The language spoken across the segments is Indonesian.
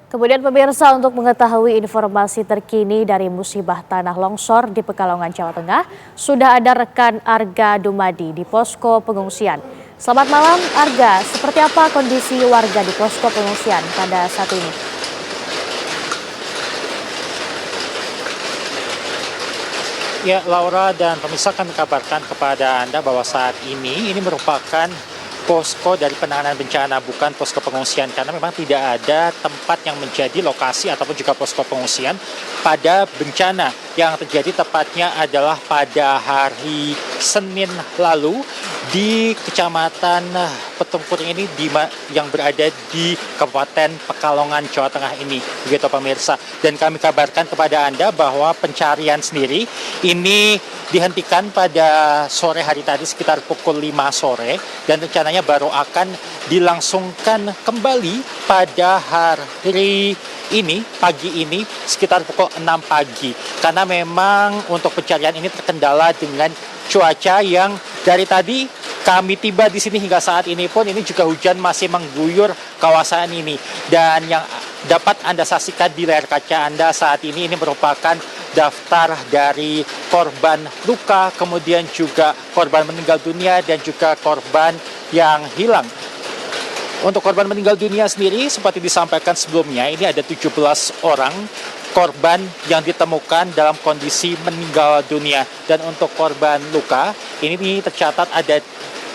Kemudian pemirsa untuk mengetahui informasi terkini dari musibah tanah longsor di Pekalongan, Jawa Tengah, sudah ada rekan Arga Dumadi di posko pengungsian. Selamat malam Arga, seperti apa kondisi warga di posko pengungsian pada saat ini? Ya, Laura dan pemirsa, kami kabarkan kepada Anda bahwa saat ini merupakan posko dari penanganan bencana, bukan posko pengungsian, karena memang tidak ada tempat yang menjadi lokasi ataupun juga posko pengungsian pada bencana yang terjadi tepatnya adalah pada hari Senin lalu di Kecamatan Petungkuring ini yang berada di Kabupaten Pekalongan, Jawa Tengah ini, begitu pemirsa. Dan kami kabarkan kepada Anda bahwa pencarian sendiri ini dihentikan pada sore hari tadi sekitar pukul 5 sore dan rencananya baru akan dilangsungkan kembali pada hari ini, pagi ini sekitar pukul 6 pagi. Karena memang untuk pencarian ini terkendala dengan cuaca yang dari tadi kami tiba di sini hingga saat ini pun ini juga hujan masih mengguyur kawasan ini. Dan yang dapat Anda saksikan di layar kaca Anda saat ini merupakan daftar dari korban luka, kemudian juga korban meninggal dunia dan juga korban yang hilang. Untuk korban meninggal dunia sendiri, seperti disampaikan sebelumnya, ini ada 17 orang korban yang ditemukan dalam kondisi meninggal dunia. Dan untuk korban luka, ini tercatat ada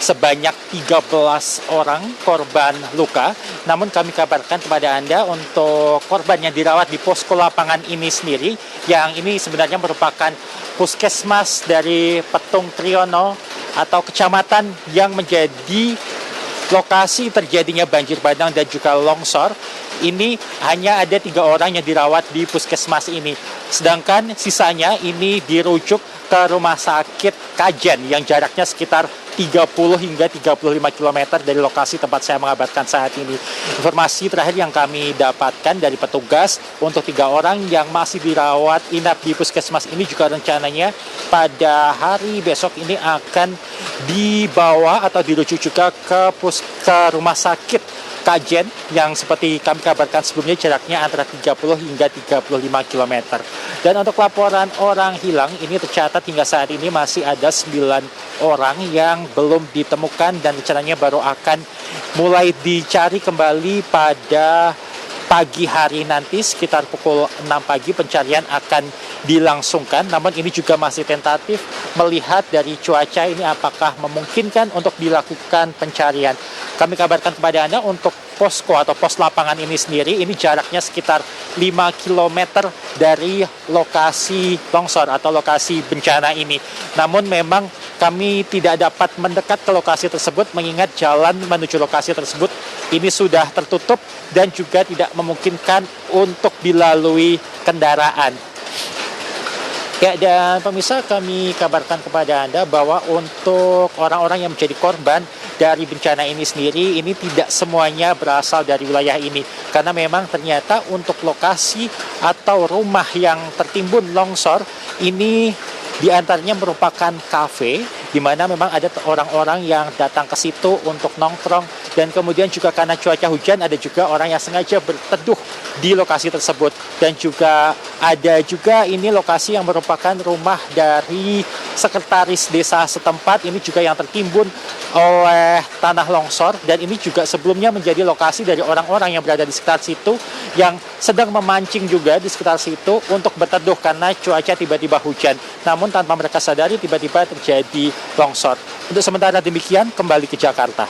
sebanyak 13 orang korban luka. Namun kami kabarkan kepada Anda untuk korban yang dirawat di posko lapangan ini sendiri, yang ini sebenarnya merupakan puskesmas dari Petung Triono atau kecamatan yang menjadi lokasi terjadinya banjir bandang dan juga longsor. Ini hanya ada 3 orang yang dirawat di puskesmas ini. Sedangkan sisanya ini dirujuk ke rumah sakit Kajen yang jaraknya sekitar 30 hingga 35 km dari lokasi tempat saya mengabarkan saat ini. Informasi terakhir yang kami dapatkan dari petugas untuk 3 orang yang masih dirawat inap di puskesmas ini juga rencananya pada hari besok ini akan dibawa atau dirujuk juga ke rumah sakit Kajen yang seperti kami kabarkan sebelumnya jaraknya antara 30 hingga 35 km. Dan untuk laporan orang hilang ini tercatat hingga saat ini masih ada 9 orang yang belum ditemukan dan rencananya baru akan mulai dicari kembali pada pagi hari nanti sekitar pukul 6 pagi pencarian akan dilangsungkan. Namun ini juga masih tentatif melihat dari cuaca ini apakah memungkinkan untuk dilakukan pencarian. Kami kabarkan kepada Anda untuk posko atau pos lapangan ini sendiri, ini jaraknya sekitar 5 km dari lokasi longsor atau lokasi bencana ini. Namun memang kami tidak dapat mendekat ke lokasi tersebut mengingat jalan menuju lokasi tersebut ini sudah tertutup dan juga tidak memungkinkan untuk dilalui kendaraan. Ya, dan pemirsa, kami kabarkan kepada Anda bahwa untuk orang-orang yang menjadi korban dari bencana ini sendiri, ini tidak semuanya berasal dari wilayah ini. Karena memang ternyata untuk lokasi atau rumah yang tertimbun longsor, ini diantaranya merupakan kafe, di mana memang ada orang-orang yang datang ke situ untuk nongkrong. Dan kemudian juga karena cuaca hujan, ada juga orang yang sengaja berteduh di lokasi tersebut. Dan juga ada juga ini lokasi yang merupakan rumah dari sekretaris desa setempat, ini juga yang tertimbun oleh tanah longsor. Dan ini juga sebelumnya menjadi lokasi dari orang-orang yang berada di sekitar situ yang sedang memancing juga di sekitar situ untuk berteduh karena cuaca tiba-tiba hujan. Namun tanpa mereka sadari tiba-tiba terjadi longsor. Untuk sementara demikian, kembali ke Jakarta.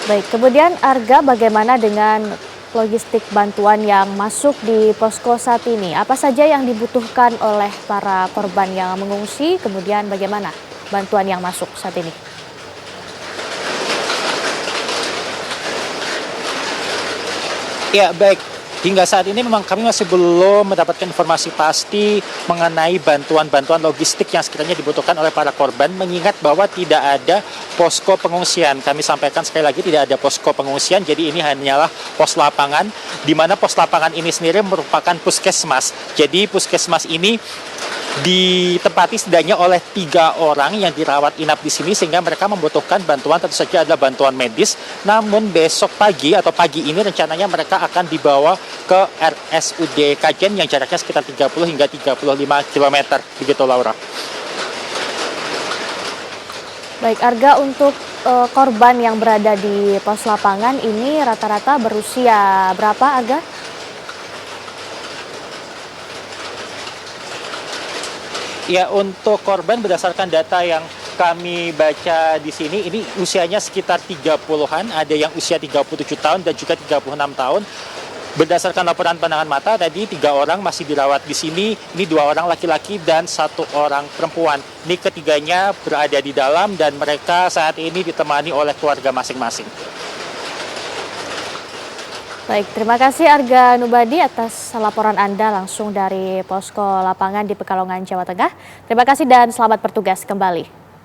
Baik, kemudian Arga, bagaimana dengan logistik bantuan yang masuk di posko saat ini? Apa saja yang dibutuhkan oleh para korban yang mengungsi? Kemudian bagaimana bantuan yang masuk saat ini? Ya, baik. Hingga saat ini memang kami masih belum mendapatkan informasi pasti mengenai bantuan-bantuan logistik yang sekiranya dibutuhkan oleh para korban, mengingat bahwa tidak ada posko pengungsian. Kami sampaikan sekali lagi tidak ada posko pengungsian, jadi ini hanyalah pos lapangan, di mana pos lapangan ini sendiri merupakan puskesmas. Jadi puskesmas ini ditempati setidaknya oleh 3 orang yang dirawat inap di sini, sehingga mereka membutuhkan bantuan, tentu saja adalah bantuan medis. Namun besok pagi atau pagi ini rencananya mereka akan dibawa ke RSUD Kajen yang jaraknya sekitar 30 hingga 35 km. Begitu, Laura. Baik, Arga, untuk korban yang berada di pos lapangan ini rata-rata berusia berapa, Arga? Ya, untuk korban berdasarkan data yang kami baca di sini, ini usianya sekitar 30-an, ada yang usia 37 tahun dan juga 36 tahun. Berdasarkan laporan pandangan mata, tadi 3 orang masih dirawat di sini, ini 2 orang laki-laki dan 1 orang perempuan. Ini ketiganya berada di dalam dan mereka saat ini ditemani oleh keluarga masing-masing. Baik, terima kasih Arga Nubadi atas laporan Anda langsung dari posko lapangan di Pekalongan, Jawa Tengah. Terima kasih dan selamat bertugas kembali.